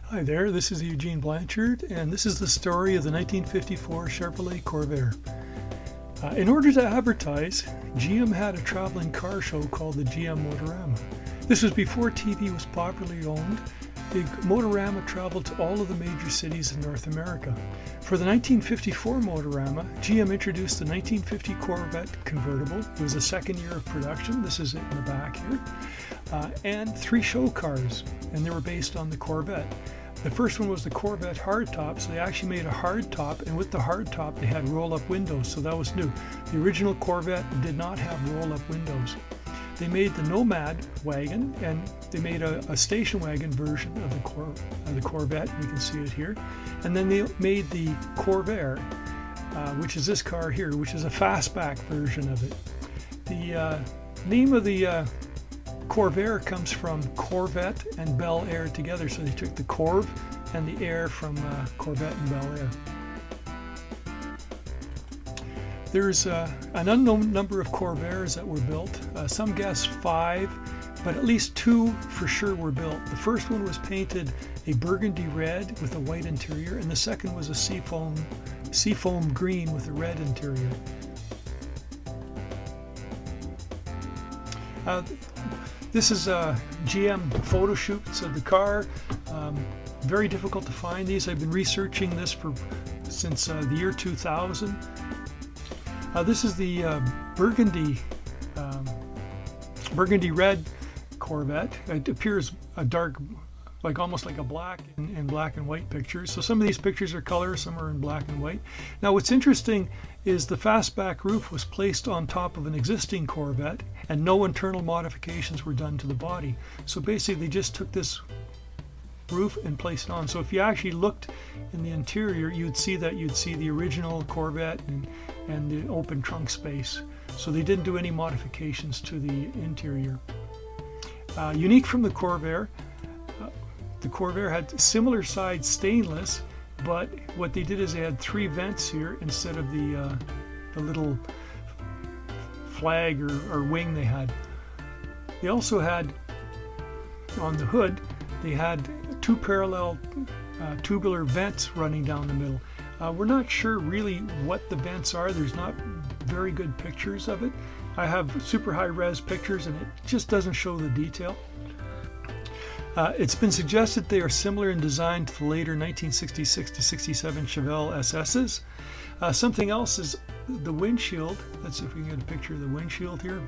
Hi there, this is Eugene Blanchard, and this is the story of the 1954 Chevrolet Corvair. In order to advertise, GM had a traveling car show called the GM Motorama. This was before TV was popularly owned. The Motorama traveled to all of the major cities in North America. For the 1954 Motorama, GM introduced the 1950 Corvette convertible. It was the second year of production. This is it in the back here. And 3 show cars, and they were based on the Corvette. The first one was the Corvette hardtop, so they actually made a hardtop, and with the hardtop they had roll-up windows, so that was new. The original Corvette did not have roll-up windows. They made the Nomad wagon, and they made a station wagon version of the Corvette. You can see it here. And then they made the Corvair, which is this car here, which is a fastback version of it. The name of the Corvair comes from Corvette and Bel Air together, so they took the Corv and the Air from Corvette and Bel Air. There's an unknown number of Corvairs that were built. Some guess 5, but at least 2 for sure were built. The first one was painted a burgundy red with a white interior, and the second was a seafoam green with a red interior. This is GM photo shoots of the car. Very difficult to find these. I've been researching this since the year 2000. This is the burgundy red Corvette. It appears a dark, almost like a black in black and white pictures. So some of these pictures are color, some are in black and white. Now what's interesting is the fastback roof was placed on top of an existing Corvette, and no internal modifications were done to the body. So basically they just took this roof and placed it on. So if you actually looked in the interior, you'd see the original Corvette and the open trunk space. So they didn't do any modifications to the interior. Unique from the Corvair had similar side stainless, but what they did is they had 3 vents here instead of the little flag or wing they had. They also had, on the hood, they had 2 parallel tubular vents running down the middle. We're not sure really what the vents are. There's not very good pictures of it. I have super high res pictures and it just doesn't show the detail. It's been suggested they are similar in design to the later 1966 to 67 Chevelle SS's. Something else is the windshield. Let's see if we can get a picture of the windshield here.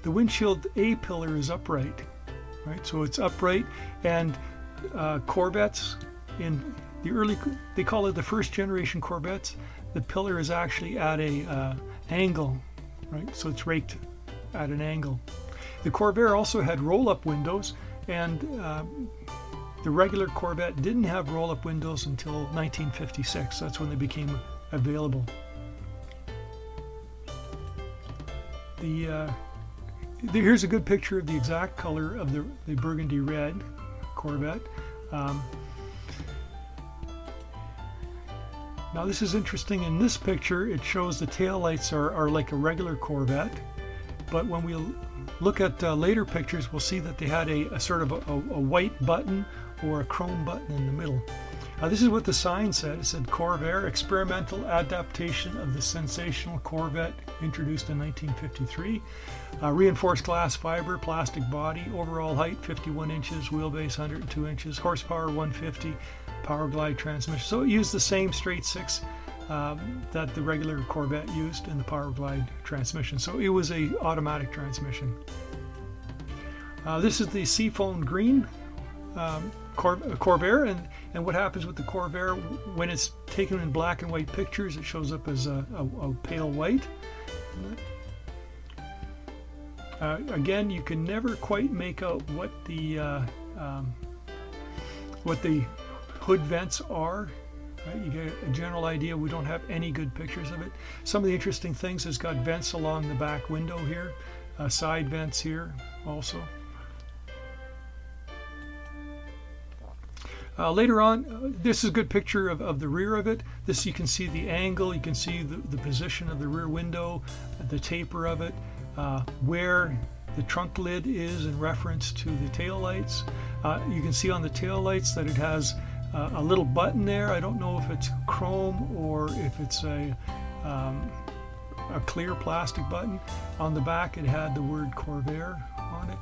The windshield A-pillar is upright, right? So it's upright, and Corvettes in the early, they call it the first generation Corvettes, the pillar is actually at a angle, right? So it's raked at an angle. The Corvair also had roll-up windows, and the regular Corvette didn't have roll-up windows until 1956. That's when they became available. Here's a good picture of the exact color of the burgundy red Corvette. Now this is interesting. In this picture, it shows the taillights are like a regular Corvette, but when we look at later pictures, we'll see that they had a sort of a white button or a chrome button in the middle. This is what the sign said. It said Corvair, experimental adaptation of the sensational Corvette introduced in 1953. Reinforced glass fiber, plastic body, overall height 51 inches, wheelbase 102 inches, horsepower 150, power glide transmission. So it used the same straight 6 that the regular Corvette used in the power glide transmission. So it was a automatic transmission. This is the seafoam green Corvair, and what happens with the Corvair when it's taken in black and white pictures, it shows up as a pale white. Again, you can never quite make out what the hood vents are. Right? You get a general idea. We don't have any good pictures of it. Some of the interesting things, it's got vents along the back window here, side vents here also. Later on, this is a good picture of the rear of it. This, you can see the angle, you can see the position of the rear window, the taper of it, where the trunk lid is in reference to the taillights. You can see on the taillights that it has a little button there. I don't know if it's chrome or if it's a clear plastic button. On the back it had the word Corvair on it.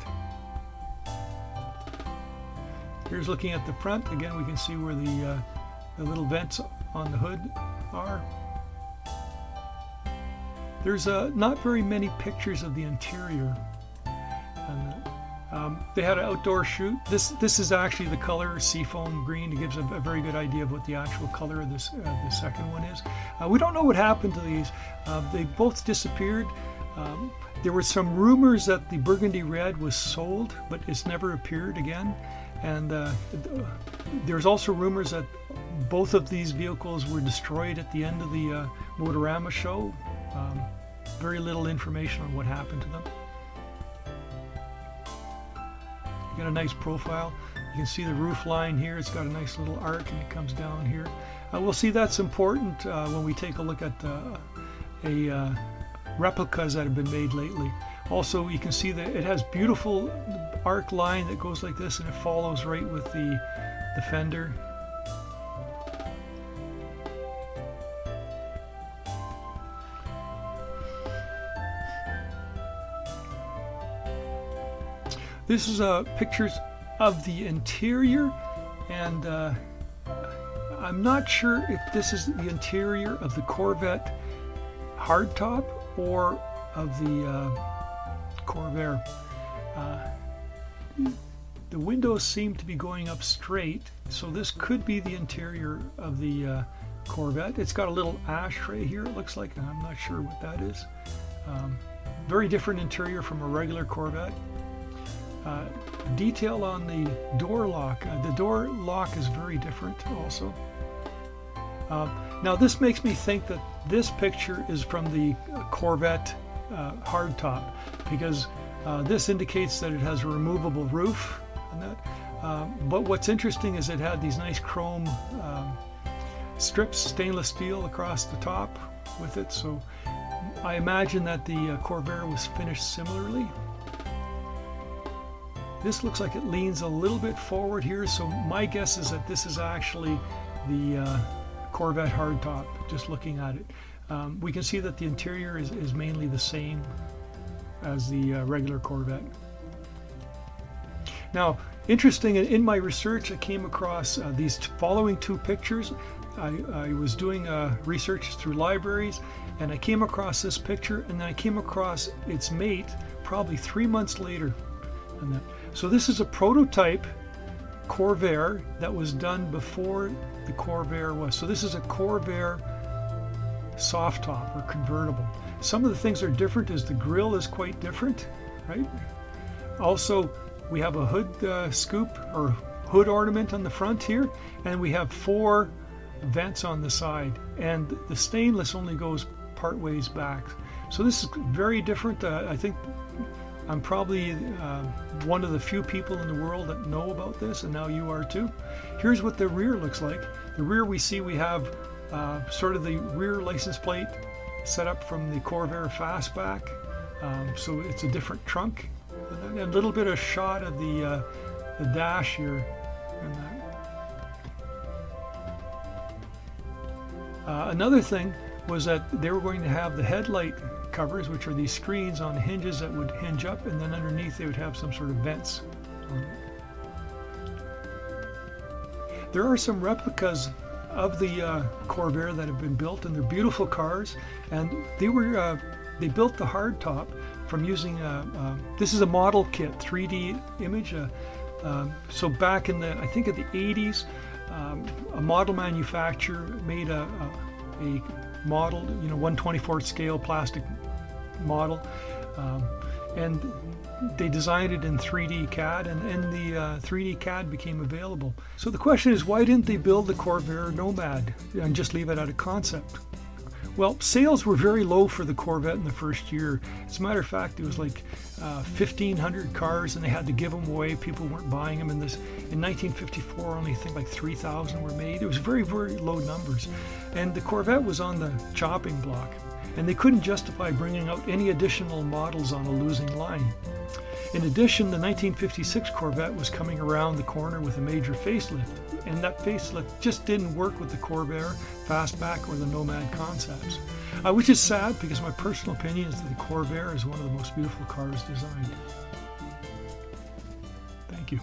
Here's looking at the front. Again, we can see where the little vents on the hood are. There's not very many pictures of the interior. And, they had an outdoor shoot. This is actually the color seafoam green. It gives a very good idea of what the actual color of this the second one is. We don't know what happened to these. They both disappeared. There were some rumors that the burgundy red was sold, but it's never appeared again. And there's also rumors that both of these vehicles were destroyed at the end of the Motorama show. Very little information on what happened to them. You got a nice profile. You can see the roof line here. It's got a nice little arc and it comes down here. We'll see that's important when we take a look at replicas that have been made lately. Also, you can see that it has beautiful arc line that goes like this and it follows right with the fender. This is pictures of the interior, and I'm not sure if this is the interior of the Corvette hardtop or of the Corvair. The windows seem to be going up straight, so this could be the interior of the Corvette. It's got a little ashtray here, it looks like, and I'm not sure what that is. Very different interior from a regular Corvette. Detail on the door lock. The door lock is very different also. Now this makes me think that this picture is from the Corvette hardtop, because this indicates that it has a removable roof and that. But what's interesting is it had these nice chrome strips, stainless steel across the top with it, so I imagine that the Corvair was finished similarly. This looks like it leans a little bit forward here, so my guess is that this is actually the Corvette hardtop, just looking at it. We can see that the interior is mainly the same as the regular Corvette. Now, interesting, in my research I came across these following two pictures. I was doing research through libraries, and I came across this picture, and then I came across its mate probably 3 months later. So this is a prototype Corvair that was done before the Corvair was. So this is a Corvair soft top or convertible. Some of the things are different, as the grille is quite different, right? Also, we have a hood scoop or hood ornament on the front here, and we have 4 vents on the side, and the stainless only goes part ways back. So this is very different. I think I'm probably one of the few people in the world that know about this, and now you are too. Here's what the rear looks like. The rear, we have sort of the rear license plate set up from the Corvair Fastback, so it's a different trunk. And a little bit of shot of the dash here. Another thing was that they were going to have the headlight covers, which are these screens on hinges that would hinge up, and then underneath they would have some sort of vents on it. There are some replicas of the Corvair that have been built, and they're beautiful cars, and they built the hardtop from using this is a model kit 3D image. So back in I think of the 80s, a model manufacturer made a model, 1/24 scale plastic model, and they designed it in 3D CAD, and the 3D CAD became available. So the question is, why didn't they build the Corvair Nomad and just leave it at a concept? Well, sales were very low for the Corvette in the first year. As a matter of fact, it was like 1,500 cars, and they had to give them away. People weren't buying them. In 1954, only I think like 3,000 were made. It was very, very low numbers. And the Corvette was on the chopping block, and they couldn't justify bringing out any additional models on a losing line. In addition, the 1956 Corvette was coming around the corner with a major facelift, and that facelift just didn't work with the Corvair Fastback or the Nomad concepts, which is sad because my personal opinion is that the Corvair is one of the most beautiful cars designed. Thank you.